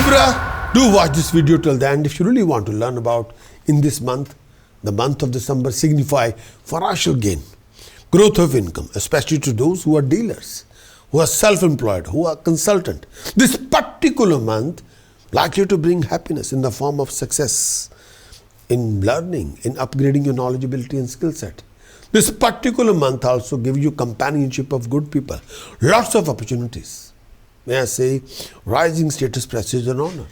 Libra, do watch this video till the end if you really want to learn about in this month, the month of December signify financial gain, growth of income, especially to those who are dealers, who are self-employed, who are consultant. This particular month likely to bring happiness in the form of success in learning, in upgrading your knowledge, ability and skill set. This particular month also gives you companionship of good people, lots of opportunities. May I say, rising status, prestige and honor.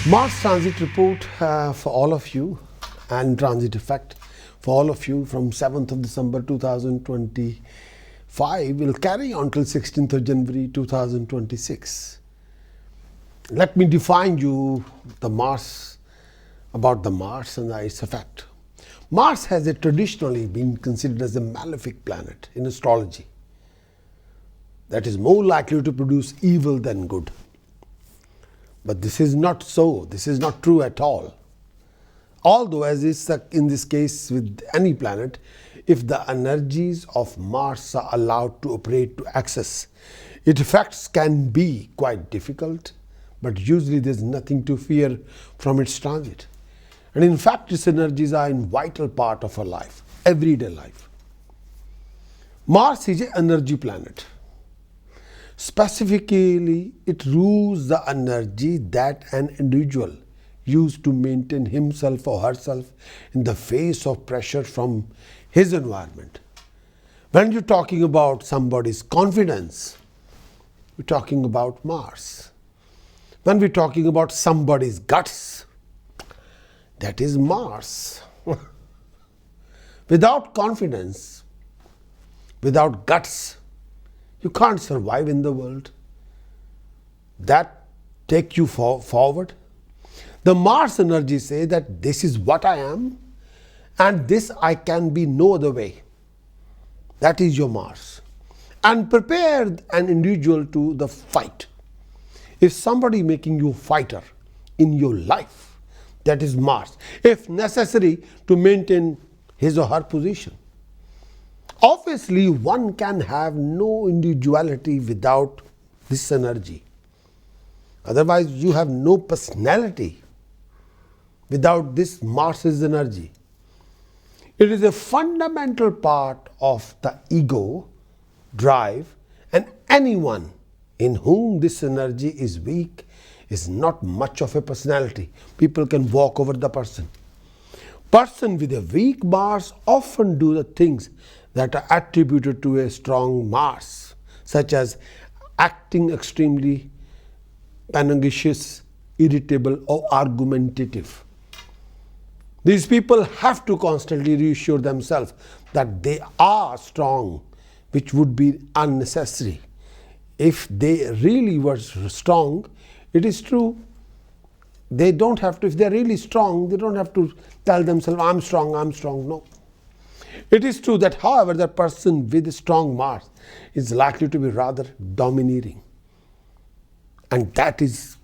Mars transit report for all of you and transit effect for all of you from 7th of December 2025 will carry on till 16th of January 2026. Let me define you the Mars, about the Mars and its effect. Mars has traditionally been considered as a malefic planet in astrology that is more likely to produce evil than good. But this is not so. This is not true at all. Although, as is in this case with any planet, if the energies of Mars are allowed to operate to excess, its effects can be quite difficult, but usually there is nothing to fear from its transit. And in fact, its energies are a vital part of our life, everyday life. Mars is an energy planet. Specifically, it rules the energy that an individual uses to maintain himself or herself in the face of pressure from his environment. When you're talking about somebody's confidence, we're talking about Mars. When we're talking about somebody's guts, that is Mars. Without confidence, without guts, you can't survive in the world. That take you forward. The Mars energy say that this is what I am and this I can be no other way. That is your Mars. And prepare an individual to the fight. If somebody making you fighter in your life, that is Mars, if necessary to maintain his or her position. Obviously, one can have no individuality without this energy. Otherwise, you have no personality without this Mars's energy. It is a fundamental part of the ego, drive, and anyone in whom this energy is weak is not much of a personality. People can walk over the person. Person with a weak Mars often do the things that are attributed to a strong Mars, such as acting extremely pugnacious, irritable or argumentative. These people have to constantly reassure themselves that they are strong, which would be unnecessary. If they really were strong, it is true, they don't have to, if they are really strong, they don't have to tell themselves, I'm strong, no. It is true that, however, the person with a strong Mars is likely to be rather domineering. And that is,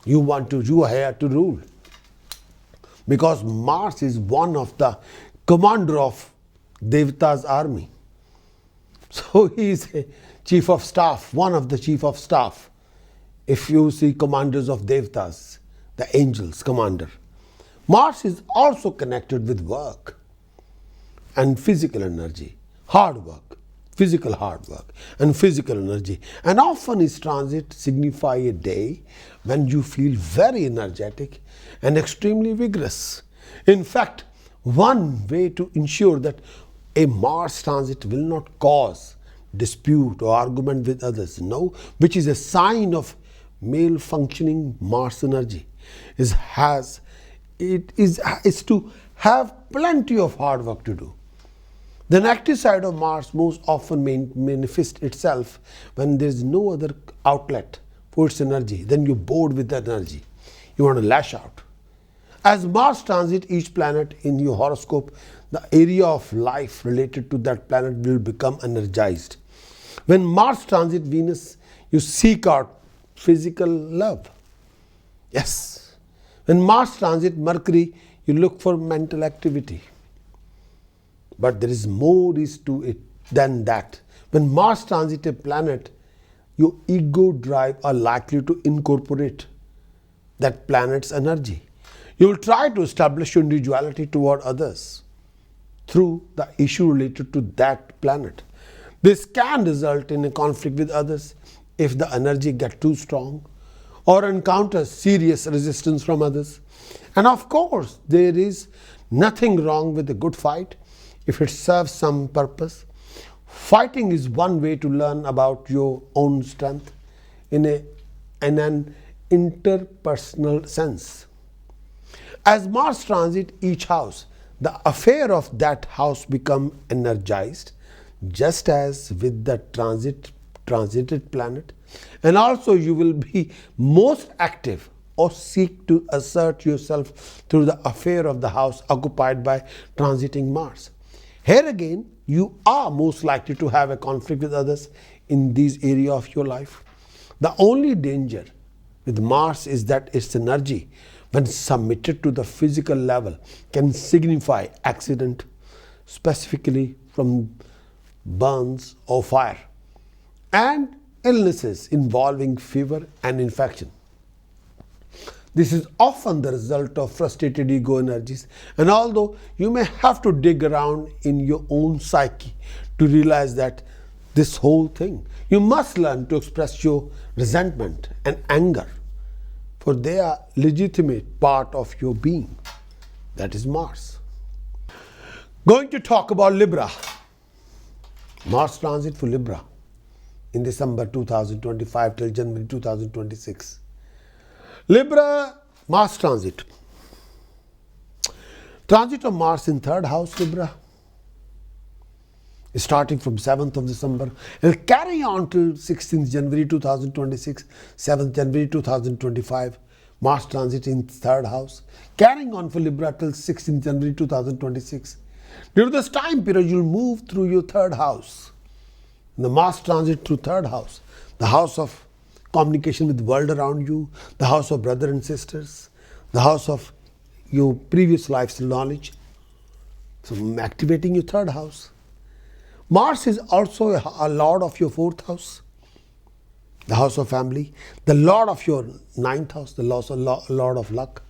you are here to rule. Because Mars is one of the commander of Devata's army. So he is a chief of staff, one of the chief of staff. If you see commanders of Devatas, the angels commander. Mars is also connected with work and physical energy, hard work, physical hard work and physical energy. And often its transit signify a day when you feel very energetic and extremely vigorous. In fact, one way to ensure that a Mars transit will not cause dispute or argument with others, no, which is a sign of male functioning Mars energy, is to have plenty of hard work to do. The negative side of Mars most often manifests itself when there is no other outlet for its energy. Then you're bored with the energy. You want to lash out. As Mars transit each planet in your horoscope, the area of life related to that planet will become energized. When Mars transit Venus, you seek out physical love. Yes. When Mars transit Mercury, you look for mental activity. But there is more to it than that. When Mars transits a planet, your ego drive are likely to incorporate that planet's energy. You will try to establish your individuality toward others through the issue related to that planet. This can result in a conflict with others if the energy gets too strong or encounters serious resistance from others. And of course, there is nothing wrong with a good fight if it serves some purpose. Fighting is one way to learn about your own strength in an interpersonal sense. As Mars transit each house, the affair of that house become energized, just as with the transited planet. And also you will be most active or seek to assert yourself through the affair of the house occupied by transiting Mars. Here again, you are most likely to have a conflict with others in this area of your life. The only danger with Mars is that its energy, when submitted to the physical level, can signify accident, specifically from burns or fire, and illnesses involving fever and infection. This is often the result of frustrated ego energies, and although you may have to dig around in your own psyche to realize that this whole thing, you must learn to express your resentment and anger, for they are legitimate part of your being. That is Mars. Going to talk about Libra. Mars transit for Libra in December 2025 till January 2026. Libra, Mars transit. Transit of Mars in 3rd house, Libra, starting from 7th of December, will carry on till 16th January 2026, 7th January 2025, Mars transit in 3rd house, carrying on for Libra till 16th January 2026. During this time period, you will move through your 3rd house. The Mars transit through 3rd house, the house of communication with the world around you, the house of brother and sisters, the house of your previous life's knowledge. So activating your 3rd house. Mars is also a lord of your 4th house, the house of family, the lord of your 9th house, the lord of luck.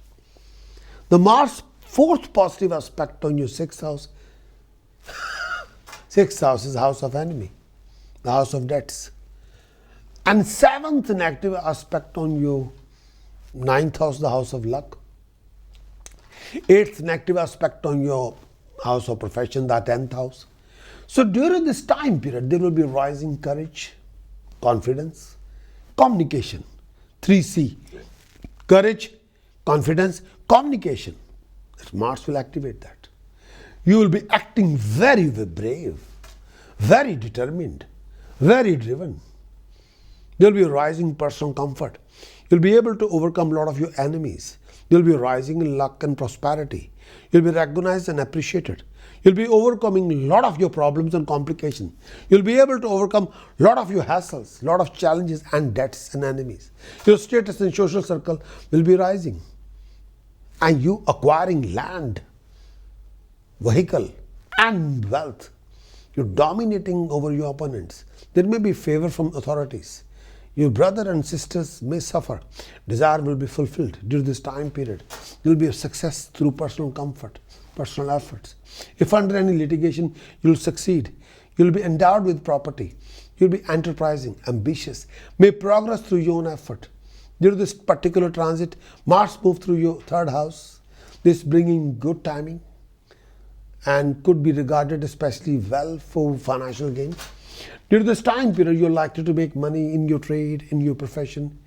The Mars 4th positive aspect on your 6th house. 6th house is the house of enemy, the house of debts. And 7th negative aspect on your 9th house, the house of luck. 8th negative aspect on your house of profession, the 10th house. So during this time period, there will be rising courage, confidence, communication. 3C. Courage, confidence, communication. Mars will activate that. You will be acting very brave, very determined, very driven. There will be a rising personal comfort. You'll be able to overcome a lot of your enemies. You'll be rising in luck and prosperity. You'll be recognized and appreciated. You'll be overcoming a lot of your problems and complications. You'll be able to overcome a lot of your hassles, a lot of challenges and debts and enemies. Your status in social circle will be rising. And you acquiring land, vehicle and wealth. You're dominating over your opponents. There may be favor from authorities. Your brother and sisters may suffer. Desire will be fulfilled during this time period. There will be a success through personal comfort, personal efforts. If under any litigation, you will succeed. You will be endowed with property. You will be enterprising, ambitious, may progress through your own effort. During this particular transit, Mars moves through your 3rd house. This bringing good timing and could be regarded especially well for financial gain. During this time period, you're likely to make money in your trade, in your profession.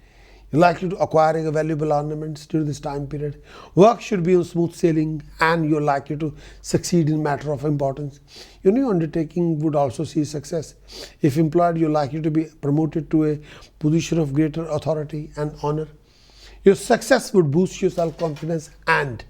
You're likely to acquiring valuable ornaments during this time period. Work should be on smooth sailing and you're likely to succeed in matter of importance. Your new undertaking would also see success. If employed, you're likely to be promoted to a position of greater authority and honor. Your success would boost your self-confidence and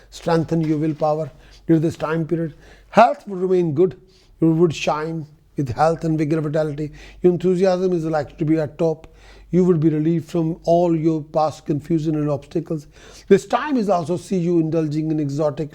strengthen your willpower during this time period. Health would remain good. You would shine with health and vigor, vitality. Your enthusiasm is likely to be at top. You would be relieved from all your past confusion and obstacles. This time is also see you indulging in exotic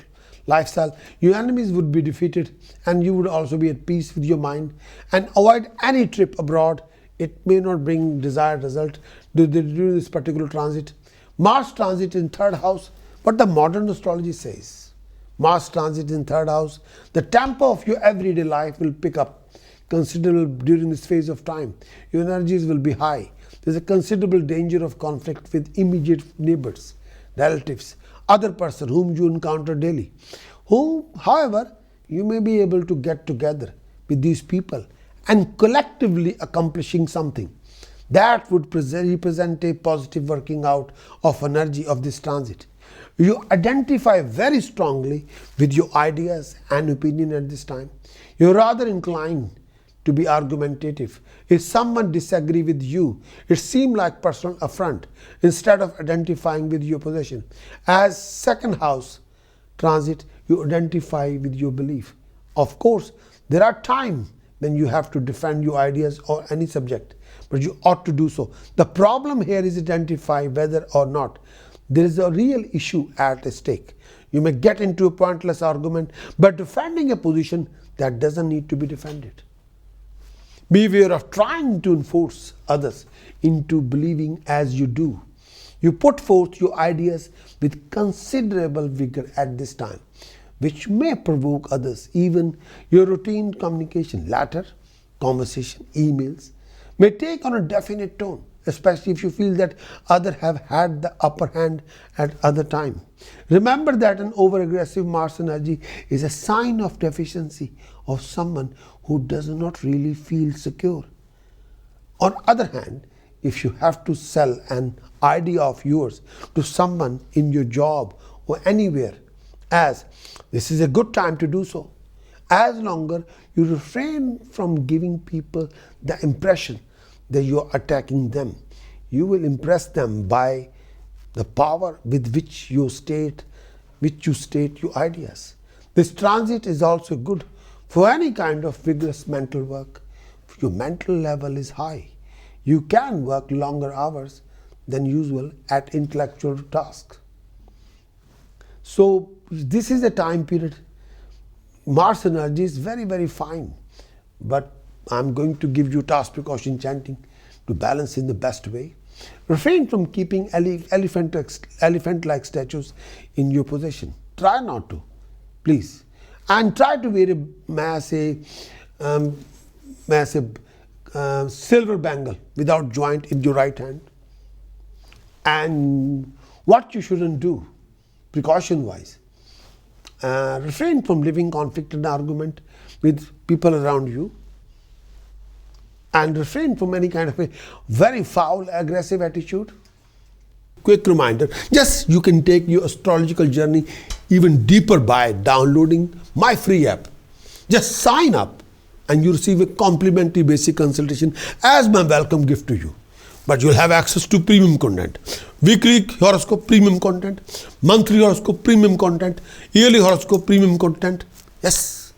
lifestyle, your enemies would be defeated and you would also be at peace with your mind. And avoid any trip abroad. It may not bring desired result during this particular transit. Mars transit in third house, what the modern astrology says. Mars transit in third house, the tempo of your everyday life will pick up considerable during this phase of time. Your energies will be high. There's a considerable danger of conflict with immediate neighbors, relatives, other person whom you encounter daily. Whom, however, you may be able to get together with these people and collectively accomplishing something. That would represent a positive working out of energy of this transit. You identify very strongly with your ideas and opinion at this time. You're rather inclined to be argumentative. If someone disagrees with you, it seems like personal affront instead of identifying with your position. As second house transit, you identify with your belief. Of course, there are times when you have to defend your ideas or any subject, but you ought to do so. The problem here is identify whether or not there is a real issue at stake. You may get into a pointless argument by defending a position that doesn't need to be defended. Beware of trying to enforce others into believing as you do. You put forth your ideas with considerable vigor at this time, which may provoke others. Even your routine communication, letter, conversation, emails, may take on a definite tone, especially if you feel that others have had the upper hand at other time. Remember that an over-aggressive Mars energy is a sign of deficiency of someone who does not really feel secure. On the other hand, if you have to sell an idea of yours to someone in your job or anywhere, as this is a good time to do so, as long as you refrain from giving people the impression that you are attacking them. You will impress them by the power with which you state your ideas. This transit is also good for any kind of vigorous mental work. If your mental level is high, you can work longer hours than usual at intellectual tasks. So this is a time period. Mars energy is very, very fine, but I'm going to give you task precaution chanting to balance in the best way. Refrain from keeping elephant-like statues in your possession. Try not to, please. And try to wear a massive silver bangle without joint in your right hand. And what you shouldn't do, precaution-wise, refrain from living conflict and argument with people around you, and refrain from any kind of a very foul, aggressive attitude. Quick reminder, yes, you can take your astrological journey even deeper by downloading my free app. Just sign up and you receive a complimentary basic consultation as my welcome gift to you. But you'll have access to premium content. Weekly horoscope premium content, monthly horoscope premium content, yearly horoscope premium content. Yes,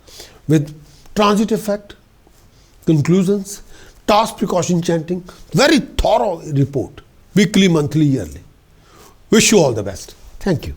with transit effect, conclusions, task precaution chanting, very thorough report, weekly, monthly, yearly. Wish you all the best. Thank you.